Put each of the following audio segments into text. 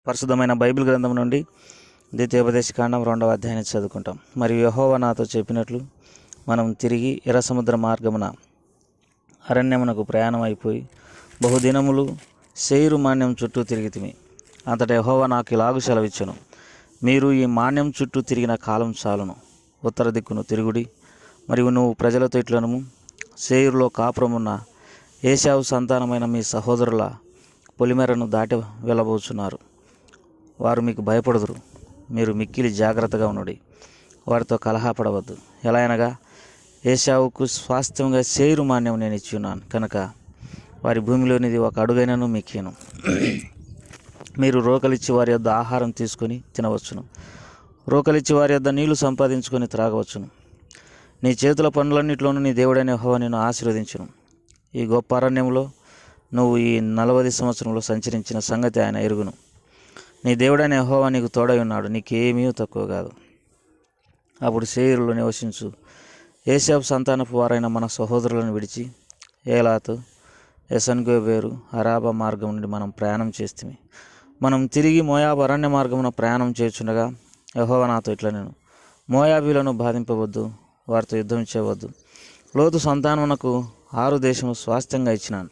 పరిశుద్ధమైన బైబిల్ గ్రంథం నుండి ద్వితీయోపదేశకాండం 2వ అధ్యాయాన్ని చదువుకుంటాం. మరియు యెహోవా నాతో చెప్పినట్లు మనం తిరిగి ఎర్ర సముద్ర మార్గమున అరణ్యమునకు ప్రయాణం అయిపోయి బహుదినములు శేయరు మాన్యం చుట్టూ తిరిగితిమి. అంతటా యెహోవా నాకు ఇలాగు సెలవిచ్చెను, మీరు ఈ మాన్యం చుట్టూ తిరిగిన కాలం చాలును. ఉత్తర దిక్కును తిరుగుడి. మరియు నువ్వు ప్రజలతో ఇట్లనము, శేయరులో కాపురమున్న ఏశావు సంతానమైన మీ సహోదరుల పొలిమేరను దాటి వెళ్ళబోచున్నారు. వారు మీకు భయపడుదురు. మీరు మిక్కిలి జాగ్రత్తగా ఉండుడి. వారితో కలహపడవద్దు. ఎలా అనగా ఏశావుకు స్వాస్థ్యంగా శేయరు మాన్యం నేను ఇచ్చి ఉన్నాను కనుక వారి భూమిలోనిది ఒక అడుగైనను మీకేను. మీరు రోకలిచ్చి వారి యొద్ద ఆహారం తీసుకొని తినవచ్చును. రోకలిచ్చి వారి యొద్ద నీళ్లు సంపాదించుకొని త్రాగవచ్చును. నీ చేతుల పనులన్నింటిలోనూ నీ దేవుడైన యెహోవా నిన్ను ఆశీర్వదించును. ఈ గొప్ప అరణ్యంలో నువ్వు ఈ 40 సంవత్సరంలో సంచరించిన సంగతి ఆయన ఎరుగును. నీ దేవుడైన యెహోవా నీకు తోడై ఉన్నాడు, నీకేమీ తక్కువ కాదు. అప్పుడు శేయరులో నివసించు ఏశావు సంతానపు వారైన మన సహోదరులను విడిచి ఏలాతు, ఎసన్గోబేరు, అరాబా మార్గం నుండి మనం ప్రయాణం చేస్తే మనం తిరిగి మోయాబు అరణ్య మార్గమున ప్రయాణం చేయుచుండగా యెహోవా నాతో ఇట్లా నేను మోయాబీలను బాధింపవద్దు, వారితో యుద్ధం చేయవద్దు. లోతు సంతానమునకు 6 దేశము స్వాస్థ్యంగా ఇచ్చినాను.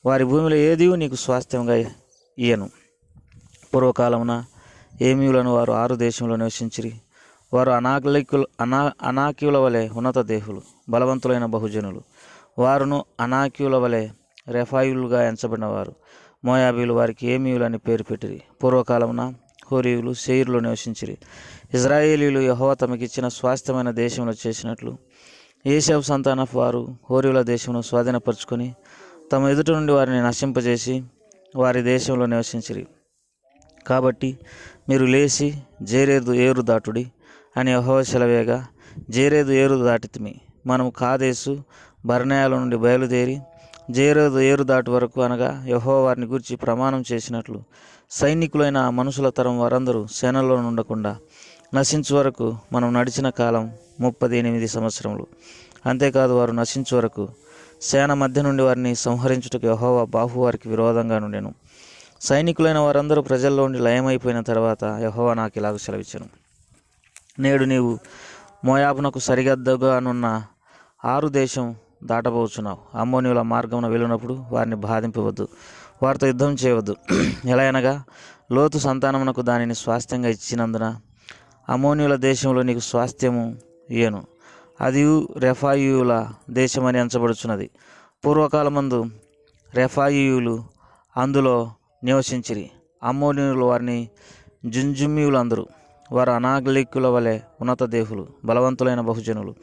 వారి భూమిలో ఏదీ నీకు స్వాస్థ్యంగా ఇయ్యను. పూర్వకాలమున ఏమీయులను వారు 6 దేశంలో నివసించిరి. వారు అనాకీయుల వలె ఉన్నత దేహులు, బలవంతులైన బహుజనులు. వారును అనాకీయుల వలె రెఫాయులుగా ఎంచబడినవారు. మోయాబీలు వారికి ఏమీయులు అని పేరు పెట్టిరి. పూర్వకాలమున హోరీయులు శేయరులో నివసించిరి. ఇజ్రాయేలీలు యెహోవా తమకిచ్చిన స్వాస్థ్యమైన దేశంలో చేసినట్లు ఏశావు సంతానపు వారు హోరీయుల దేశమును స్వాధీనపరుచుకొని తమ ఎదుట నుండి వారిని నశింపజేసి వారి దేశంలో నివసించిరి. కాబట్టి మీరు లేచి జేరేదు ఏరు దాటుడి అని యెహోవా సెలవేగా జేరేదు ఏరు దాటితిమి. మనము కాదేశు బర్నేయాల నుండి బయలుదేరి జేరేదు ఏరు దాటి వరకు అనగా యెహోవా వారిని గూర్చి ప్రమాణం చేసినట్లు సైనికులైన మనుషుల తరం వారందరూ సేనల్లో ఉండకుండా నశించు వరకు మనం నడిచిన కాలం 38 సంవత్సరములు. అంతేకాదు వారు నశించు వరకు సేన మధ్య నుండి వారిని సంహరించుటకు యెహోవా బాహు వారికి విరోధంగా నుండెను. సైనికులైన వారందరూ ప్రజల్లో ఉండి లయమైపోయిన తర్వాత యెహోవా నాకు ఇలాగ సెలవిచ్చెను, నేడు నీవు మోయాబునకు సరిహద్దుగానున్న 6 దేశం దాటబోచున్నావు. అమ్మోనీయుల మార్గమున వెళ్ళినప్పుడు వారిని బాధింపవద్దు, వారితో యుద్ధం చేయవద్దు. ఎలా అనగా లోతు సంతానమునకు దానిని స్వాస్థ్యంగా ఇచ్చినందున అమ్మోనీయుల దేశంలో నీకు స్వాస్థ్యము ఇయ్యను. అది రెఫాయియుల దేశమని ఎంచబడుచున్నది. పూర్వకాలమందు రెఫాయియులు అందులో నివసించిరి. అమ్మోనీయులు వారిని జుంజుమీయులు అందరు. వారు అనాగలికుల వలె ఉన్నత దేహులు, బలవంతులైన బహుజనులు.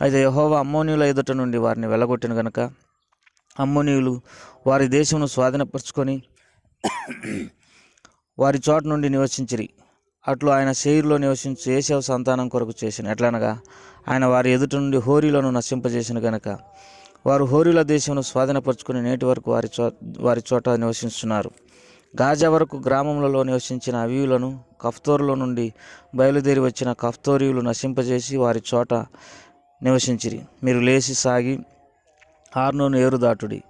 అయితే యెహోవా అమ్మోనీయుల ఎదుట నుండి వారిని వెళ్ళగొట్టిన గనుక అమ్మోనీయులు వారి దేశమును స్వాధీనపరుచుకొని వారి చోట నుండి నివసించిరి. అట్లు ఆయన శేయరులో నివసించు ఏశావు సంతానం కొరకు చేసిన ఎట్లనగా ఆయన వారి ఎదుట నుండి హోరీలను నశింపజేసిన గనుక వారు హోరీల దేశమును స్వాధీనపరుచుకుని నేటి వరకు వారి చోట నివసిస్తున్నారు. గాజా వరకు గ్రామములలో నివసించిన అవీయులను కఫ్తోరులో నుండి బయలుదేరి వచ్చిన కఫ్తోరీయులు నశింపజేసి వారి చోట నివసించిరి. మీరు లేచి సాగి ఆర్నోను ఏరు దాటుడి.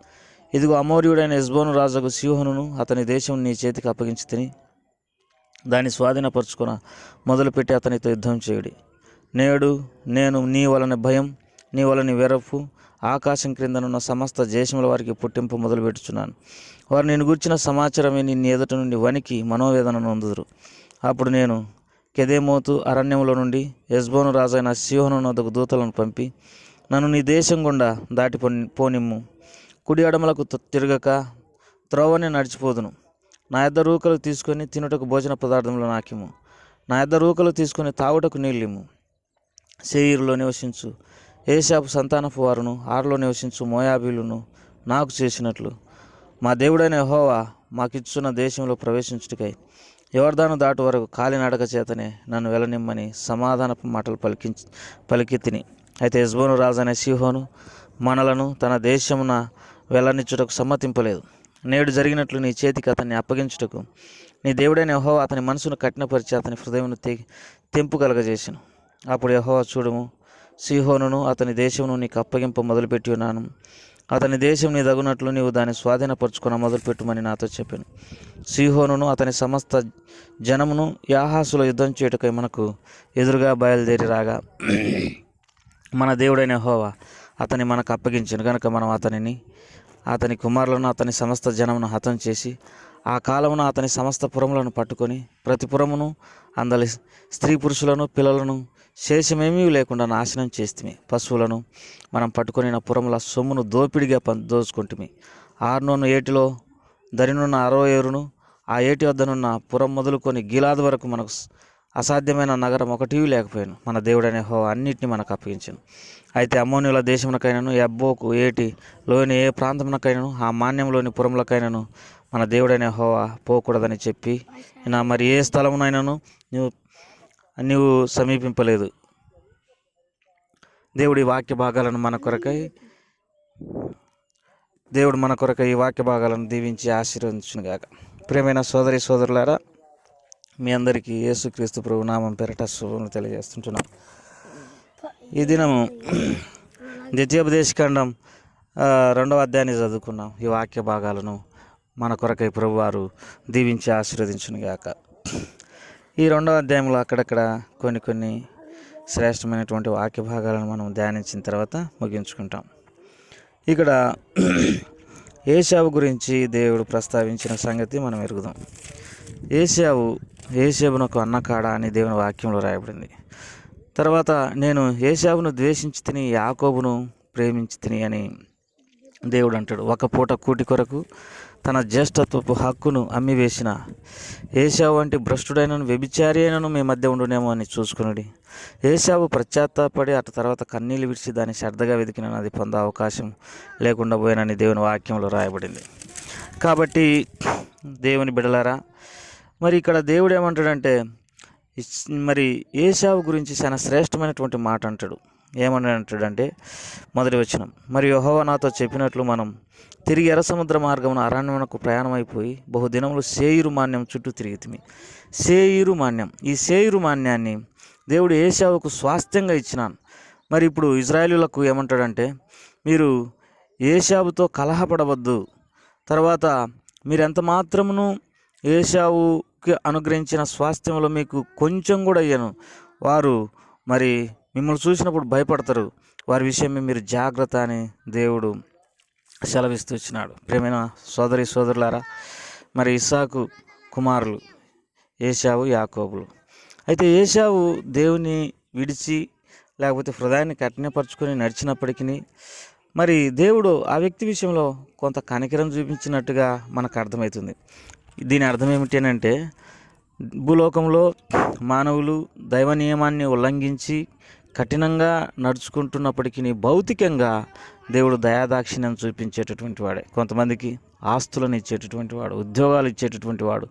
ఇదిగో అమోరీయుడైన హెష్బోను రాజుకు సీహోనును అతని దేశం నీ చేతికి అప్పగించి తిని దాన్ని స్వాధీనపరుచుకున్న మొదలుపెట్టి అతనితో యుద్ధం చేయుడి. నేడు నేను నీ వలన భయం, నీ వలని వెరపు ఆకాశం క్రిందనున్న సమస్త దేశముల వారికి పుట్టింపు మొదలుపెట్టుచున్నాను. వారు నేను గూర్చిన సమాచారమే నిన్ను ఎదుట నుండి వణికి మనోవేదన నొందుదురు. అప్పుడు నేను కెదేమోతు అరణ్యములో నుండి హెష్బోను రాజైన సీహోను వద్దకు దూతలను పంపి నన్ను నీ దేశం గుండా దాటి పోనిమ్ము. కుడి అడమలకు తిరగక త్రోవని నడిచిపోదును. నా యొద్ద రూకలు తీసుకొని తినుటకు భోజన పదార్థంలో నాకిమ్ము. నా యొద్ద రూకలు తీసుకొని తాగుటకు నీళ్ళిమ్ము. శేయరులో నివసించు ఏశాపు సంతానపు వారును 6లో నివసించు మోయాబీలను నాకు చేసినట్లు మా దేవుడైన యెహోవా మాకిచ్చున్న దేశంలో ప్రవేశించుటకై యోర్దాను దాటు వరకు కాలినడక చేతనే నన్ను వెళ్ళనిమ్మని సమాధానపు మాటలు పలికి తిని. అయితే హెష్బోను రాజైన సీహోను మనలను తన దేశమున వెళ్ళనిచ్చుటకు సమ్మతింపలేదు. నేడు జరిగినట్లు నీ చేతికి అతన్ని అప్పగించుటకు నీ దేవుడైన యెహోవా అతని మనసును కఠినపరిచి అతని హృదయమును తెంపు కలగజేసెను. అప్పుడు యెహోవా చూడుము, సీహోనును అతని దేశమును నీకు అప్పగింప మొదలుపెట్టి ఉన్నాను. అతని దేశం నీ దగునట్లు నీవు దాన్ని స్వాధీనపరుచుకున్న మొదలుపెట్టుమని నాతో చెప్పాను. సీహోనును అతని సమస్త జనమును యాహాసులో యుద్ధం చేయుటకై మనకు ఎదురుగా బయలుదేరి రాగా మన దేవుడైన యెహోవా అతని మనకు అప్పగించాను కనుక మనం అతని కుమారులను అతని సమస్త జనమును హతం చేసి ఆ కాలమున అతని సమస్త పురములను పట్టుకొని ప్రతి పురమును అందలి స్త్రీ పురుషులను పిల్లలను శేషమేమీ లేకుండా నాశనం చేస్తుమి. పశువులను మనం పట్టుకొని పురముల సొమ్మును దోపిడిగా దోచుకుంటుమి. ఆర్నోను ఏటిలో దరినున్న 60 ఏరును ఆ ఏటి వద్దనున్న పురం మొదలుకొని గిలాదు వరకు మనకు అసాధ్యమైన నగరం ఒకటి లేకపోయాను. మన దేవుడైన యెహోవా అన్నిటిని మనకు అప్పగించాను. అయితే అమ్మోనీయుల దేశమునకైనను యబ్బోకు ఏటి లోని ఏ ప్రాంతమునకైనను ఆ మాన్యంలోని పురములకైనను మన దేవుడైన యెహోవా పోకూడదని చెప్పి మరి ఏ స్థలమునైనను నీవు సమీపింపలేదు. దేవుడు మన కొరకై ఈ వాక్య భాగాలను దీవించి ఆశీర్వదించునుగాక. ప్రియమైన సోదరి సోదరులారా, మీ అందరికీ యేసుక్రీస్తు ప్రభు నామం పేరట శుభములు తెలియజేస్తుంటున్నాం. ఈ దినము ద్వితీయోపదేశకాండం 2వ అధ్యాయాన్ని చదువుకున్నాం. ఈ వాక్య భాగాలను మన కొరకై ప్రభువారు దీవించి ఆశీర్వదించునుగాక. ఈ 2వ అధ్యాయంలో అక్కడక్కడ కొన్ని శ్రేష్టమైనటువంటి వాక్య భాగాలను మనం ధ్యానించిన తర్వాత ముగించుకుంటాం. ఇక్కడ ఏశావు గురించి దేవుడు ప్రస్తావించిన సంగతి మనం ఎరుగుదాం. ఏశావునకు అన్నకాడా అని దేవుని వాక్యంలో రాయబడింది. తర్వాత నేను ఏశావును ద్వేషించి తిని యాకోబును ప్రేమించి తిని అని దేవుడు అంటాడు. ఒక పూట కూటి కొరకు తన జ్యేష్ఠత్వపు హక్కును అమ్మివేసిన ఏశావు వంటి భ్రష్టుడైనను వ్యభిచారి అయినను మీ మధ్య ఉండునేమో అని చూసుకునుడి. ఏశావు పశ్చాత్తాపడి అటు తర్వాత కన్నీళ్ళు విడిచి దాన్ని శ్రద్ధగా వెతికిన అది పొందే అవకాశం లేకుండా పోయినని దేవుని వాక్యంలో రాయబడింది. కాబట్టి దేవుని బిడలారా, మరి ఇక్కడ దేవుడు ఏమంటాడంటే, మరి ఏశావు గురించి చాలా శ్రేష్టమైనటువంటి మాట అంటాడు. ఏమని అంటాడంటే, మొదటి వచనం, మరి యెహోవా నాతో చెప్పినట్లు మనం తిరిగి ఎర్ర సముద్ర మార్గమున అరణ్యమునకు ప్రయాణమైపోయి బహుదినములు సేయిరు మాన్యం చుట్టూ తిరిగితిమి. సేయిరు మాన్యం, ఈ సేయిరు మాన్యాన్ని దేవుడు ఏశావుకు స్వాస్థ్యంగా ఇచ్చినాను. మరి ఇప్పుడు ఇజ్రాయేలులకు ఏమంటాడంటే, మీరు ఏశావుతో కలహపడవద్దు, తర్వాత మీరు ఎంత మాత్రమును ఏశావుకి అనుగ్రహించిన స్వాస్థ్యంలో మీకు కొంచెం కూడా అయ్యాను. వారు మరి మిమ్మల్ని చూసినప్పుడు భయపడతారు, వారి విషయమే మీరు జాగ్రత్త అని దేవుడు సెలవిస్తూ వచ్చినాడు. ప్రియమైన సోదరి సోదరులారా, మరి ఇస్సాకు కుమారులు ఏశావు యాకోబులు. అయితే ఏశావు దేవుని విడిచి లేకపోతే హృదయాన్ని కఠినపరుచుకొని నడిచినప్పటికీ మరి దేవుడు ఆ వ్యక్తి విషయంలో కొంత కనికరం చూపించినట్టుగా మనకు అర్థమవుతుంది. దీని అర్థం ఏమిటి అంటే, భూలోకంలో మానవులు దైవ నియమాన్ని ఉల్లంఘించి కఠినంగా నడుచుకుంటున్నప్పటికీ భౌతికంగా దేవుడు దయాదాక్షిణ్యం చూపించేటటువంటి వాడే. కొంతమందికి ఆస్తులను ఇచ్చేటటువంటి వాడు, ఉద్యోగాలు ఇచ్చేటటువంటి వాడు,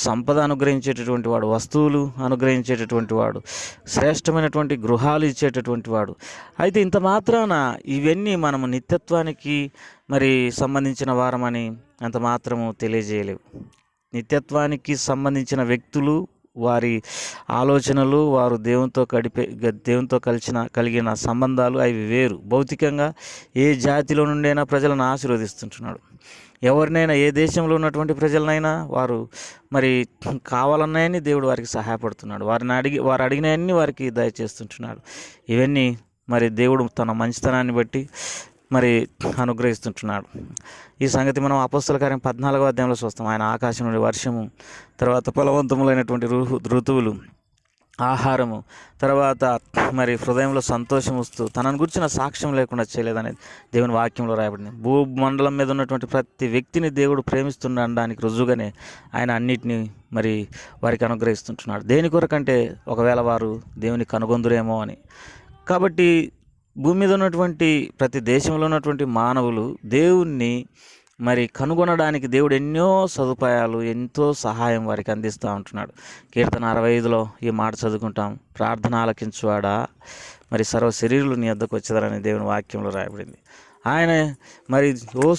సంపద అనుగ్రహించేటటువంటి వాడు, వస్తువులు అనుగ్రహించేటటువంటి వాడు, శ్రేష్టమైనటువంటి గృహాలు ఇచ్చేటటువంటి వాడు. అయితే ఇంత మాత్రాన ఇవన్నీ మనము నిత్యత్వానికి మరి సంబంధించిన వారమని అంత మాత్రము తెలియజేయలేవు. నిత్యత్వానికి సంబంధించిన వ్యక్తులు, వారి ఆలోచనలు, వారు దేవునితో కలిగిన సంబంధాలు అవి వేరు. భౌతికంగా ఏ జాతిలో నుండైనా ప్రజలను ఆశీర్వదిస్తుంటున్నాడు. ఎవరినైనా ఏ దేశంలో ఉన్నటువంటి ప్రజలనైనా వారు మరి కావాలన్నాయని దేవుడు వారికి సహాయపడుతున్నాడు. వారు అడిగినవన్నీ వారికి దయచేస్తుంటున్నాడు. ఇవన్నీ మరి దేవుడు తన మంచితనాన్ని బట్టి మరి అనుగ్రహిస్తుంటున్నాడు. ఈ సంగతి మనం అపోస్తల కార్యం 14వ అధ్యాయంలో చూస్తాం. ఆయన ఆకాశం నుండి వర్షము, తర్వాత ఫలవంతములైనటువంటి ఋతువులు, ఆహారము, తర్వాత మరి హృదయంలో సంతోషం వస్తూ తనను గురించిన సాక్ష్యం లేకుండా చేయలేదనేది దేవుని వాక్యంలో రాయబడింది. భూమండలం మీద ఉన్నటువంటి ప్రతి వ్యక్తిని దేవుడు ప్రేమిస్తుండడానికి రుజువుగానే ఆయన అన్నిటినీ మరి వారికి అనుగ్రహిస్తుంటున్నాడు. దేని కొరకంటే ఒకవేళ వారు దేవుని కనుగొందురేమో అని. కాబట్టి భూమి మీద ఉన్నటువంటి ప్రతి దేశంలో ఉన్నటువంటి మానవులు దేవుణ్ణి మరి కనుగొనడానికి దేవుడు ఎన్నో సదుపాయాలు, ఎంతో సహాయం వారికి అందిస్తూ ఉంటున్నాడు. కీర్తన 65లో ఈ మాట చదువుకుంటాం, ప్రార్థన ఆలకించువాడా మరి సర్వ శరీరులు నీ వద్దకు వచ్చేదారని దేవుని వాక్యంలో రాయబడింది. ఆయన మరి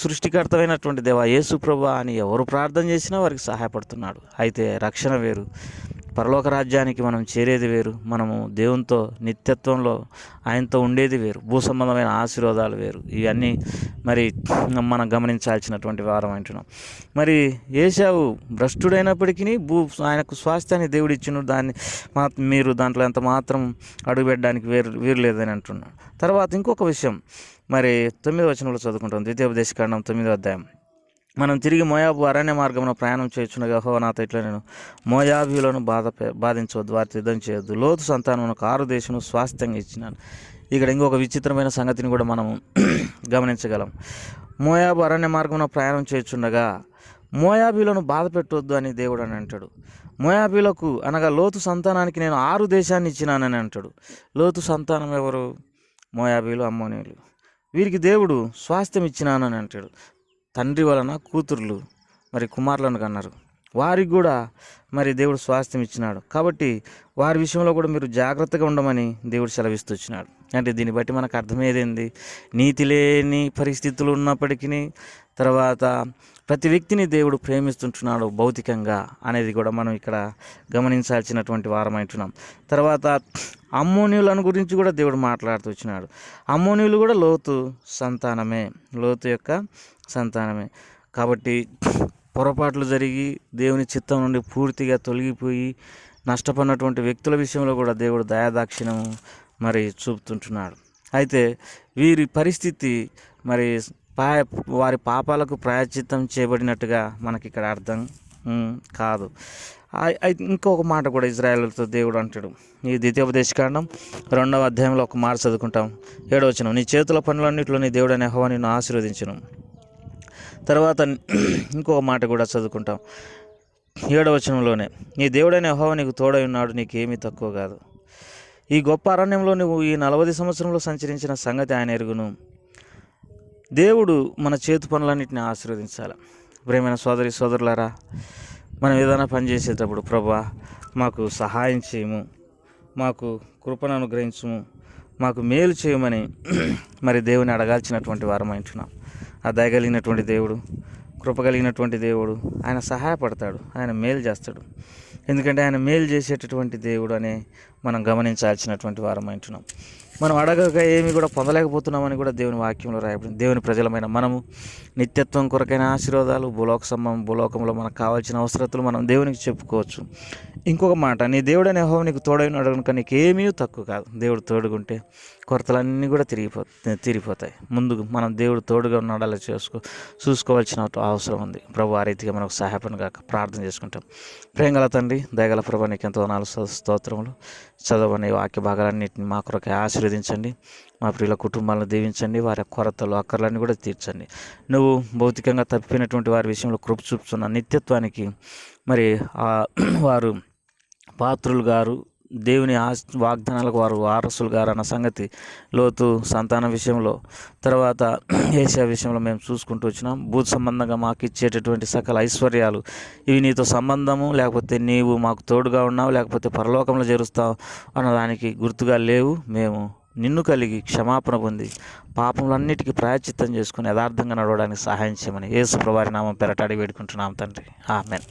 సృష్టికర్తమైనటువంటి దేవా యేసు ప్రభువా అని ఎవరు ప్రార్థన చేసినా వారికి సహాయపడుతున్నాడు. అయితే రక్షణ వేరు, పరలోక రాజ్యానికి మనం చేరేది వేరు, మనము దేవునితో నిత్యత్వంలో ఆయనతో ఉండేది వేరు, భూ సంబంధమైన ఆశీర్వాదాలు వేరు. ఇవన్నీ మరి మనం గమనించాల్సినటువంటి వారం అంటున్నాం. మరి ఏశావు భ్రష్టుడైనప్పటికీ ఆయనకు స్వాస్థ్యాన్ని దేవుడు ఇచ్చిన దాన్ని మీరు దాంట్లో ఎంత మాత్రం అడుగుపెట్టడానికి వీరు లేదని అంటున్నాడు. తర్వాత ఇంకొక విషయం, మరి 9వ వచనంలో చదువుకుంటాం, ద్వితీయోపదేశకాండం 9వ అధ్యాయం. మనం తిరిగి మోయాబు అరణ్య మార్గంలో ప్రయాణం చేయుచుండగా యెహోవా నాతో ఇట్లా, నేను మోయాబీయులను బాధించవద్దు, వారితో యుద్ధం చేయొద్దు, లోతు సంతానమునకు 6 దేశం స్వాస్థ్యంగా ఇచ్చినాను. ఇక్కడ ఇంకొక విచిత్రమైన సంగతిని కూడా మనము గమనించగలం. మోయాబు అరణ్య మార్గంలో ప్రయాణం చేయుచుండగా మోయాబీలను బాధ పెట్టవద్దు అని దేవుడు అని అంటాడు. మోయాబీలకు అనగా లోతు సంతానానికి నేను 6 దేశాన్ని ఇచ్చినానని అంటాడు. లోతు సంతానం ఎవరు? మోయాబీలు, అమ్మోనీయులు. వీరికి దేవుడు స్వాస్థ్యం ఇచ్చినానని అంటాడు. తండ్రి వలన కూతుర్లు మరి కుమారులను కన్నారు, వారికి కూడా మరి దేవుడు స్వాస్థ్యం ఇచ్చినాడు. కాబట్టి వారి విషయంలో కూడా మీరు జాగ్రత్తగా ఉండమని దేవుడు సెలవిస్తూ వచ్చినాడు. అంటే దీన్ని బట్టి మనకు అర్థమయ్యేది, నీతి లేని పరిస్థితులు ఉన్నప్పటికీ తర్వాత ప్రతి వ్యక్తిని దేవుడు ప్రేమిస్తుంటున్నాడు భౌతికంగా అనేది కూడా మనం ఇక్కడ గమనించాల్సినటువంటి వారం అంటున్నాం. తర్వాత అమ్మోనీయులను గురించి కూడా దేవుడు మాట్లాడుతూ వచ్చినాడు. అమ్మోనీయులు కూడా లోతు సంతానమే, లోతు యొక్క సంతానమే. కాబట్టి పొరపాట్లు జరిగి దేవుని చిత్తం నుండి పూర్తిగా తొలగిపోయి నష్టపోయినటువంటి వ్యక్తుల విషయంలో కూడా దేవుడు దయాదాక్షిణ్యం మరి చూపుతుంటున్నాడు. అయితే వీరి పరిస్థితి మరి వారి పాపాలకు ప్రాయశ్చిత్తం చేయబడినట్టుగా మనకి ఇక్కడ అర్థం కాదు. ఇంకొక మాట కూడా ఇజ్రాయేలుతో దేవుడు అంటాడు. ఈ ద్వితీయోపదేశకాండం 2వ అధ్యాయంలో ఒక మాట చదువుకుంటాం, 7వ వచనం. నీ చేతుల పనులన్నింటిలో నీ దేవుడైన యెహోవా నిన్ను ఆశీర్వదించును. తర్వాత ఇంకొక మాట కూడా చదువుకుంటాం 7వ వచనంలోనే, నీ దేవుడైన యెహోవా నీకు తోడై ఉన్నాడు, నీకేమీ తక్కువ కాదు. ఈ గొప్ప అరణ్యంలో నువ్వు ఈ 40 సంవత్సరంలో సంచరించిన సంగతి ఆయన ఎరుగును. దేవుడు మన చేతి పనులన్నింటినీ ఆశీర్వదించాలి. ప్రియమైన సోదరి సోదరులారా, మనం ఏదైనా పని చేసేటప్పుడు ప్రభువా మాకు సహాయం చేయము, మాకు కృపను అనుగ్రహించము, మాకు మేలు చేయమని మరి దేవుని అడగాల్సినటువంటి వారం అంటున్నాం. ఆ దయగలిగినటువంటి దేవుడు, కృప కలిగినటువంటి దేవుడు ఆయన సహాయపడతాడు, ఆయన మేలు చేస్తాడు. ఎందుకంటే ఆయన మేలు చేసేటటువంటి దేవుడు అనే మనం గమనించాల్సినటువంటి వారం అంటున్నాం. మనం అడగక ఏమి కూడా పొందలేకపోతున్నామని కూడా దేవుని వాక్యంలో రాయబడింది. దేవుని ప్రజలమైన మనము నిత్యత్వం కొరకైన ఆశీర్వాదాలు, భూలోకంలో మనకు కావాల్సిన అవసరతలు మనం దేవునికి చెప్పుకోవచ్చు. ఇంకొక మాట, నీ దేవుడైన యెహోవా నీకు తోడైన అడుగునుక నీకేమీ తక్కువ కాదు. దేవుడు తోడుగుంటే కొరతలన్నీ కూడా తీరిపోతాయి. ముందుకు మనం దేవుడు తోడుగా ఉన్నాడలా చూసుకోవాల్సిన అవసరం ఉంది. ప్రభు ఆ రీతిగా మనకు సహాయపడిగా ప్రార్థన చేసుకుంటాం. ప్రేమగల తండ్రి, దయగల ప్రభు, నీకు ఎంతో స్తోత్రములు. చదవని వాక్య భాగాలన్నింటినీ మా కొరకే ఆశీర్వదించండి. మా ప్రియుల కుటుంబాలను దీవించండి. వారి కొరతలు అక్కర్లన్నీ కూడా తీర్చండి. నువ్వు భౌతికంగా తప్పిపోయినటువంటి వారి విషయంలో కృప చూపుతున్న నిత్యత్వానికి మరి వారు పాత్రులు గారు, దేవుని వాగ్దానాలకు వారు వారసులు గారు అన్న సంగతి లోతు సంతానం విషయంలో, తర్వాత ఏషియా విషయంలో మేము చూసుకుంటూ వచ్చినాం. భూత సంబంధంగా మాకు ఇచ్చేటటువంటి సకల ఐశ్వర్యాలు ఇవి నీతో సంబంధము, లేకపోతే నీవు మాకు తోడుగా ఉన్నావు, లేకపోతే పరలోకంలో చేరుస్తావు అన్నదానికి గుర్తుగా లేవు. మేము నిన్ను కలిగి క్షమాపణ పొంది పాపములన్నిటికీ ప్రాయశ్చిత్తం చేసుకుని యథార్థంగా నడవడానికి సహాయం చేయమని యేసు ప్రభువారి నామం పేరట అడిగి వేడుకుంటున్నాం తండ్రి. ఆమేన్.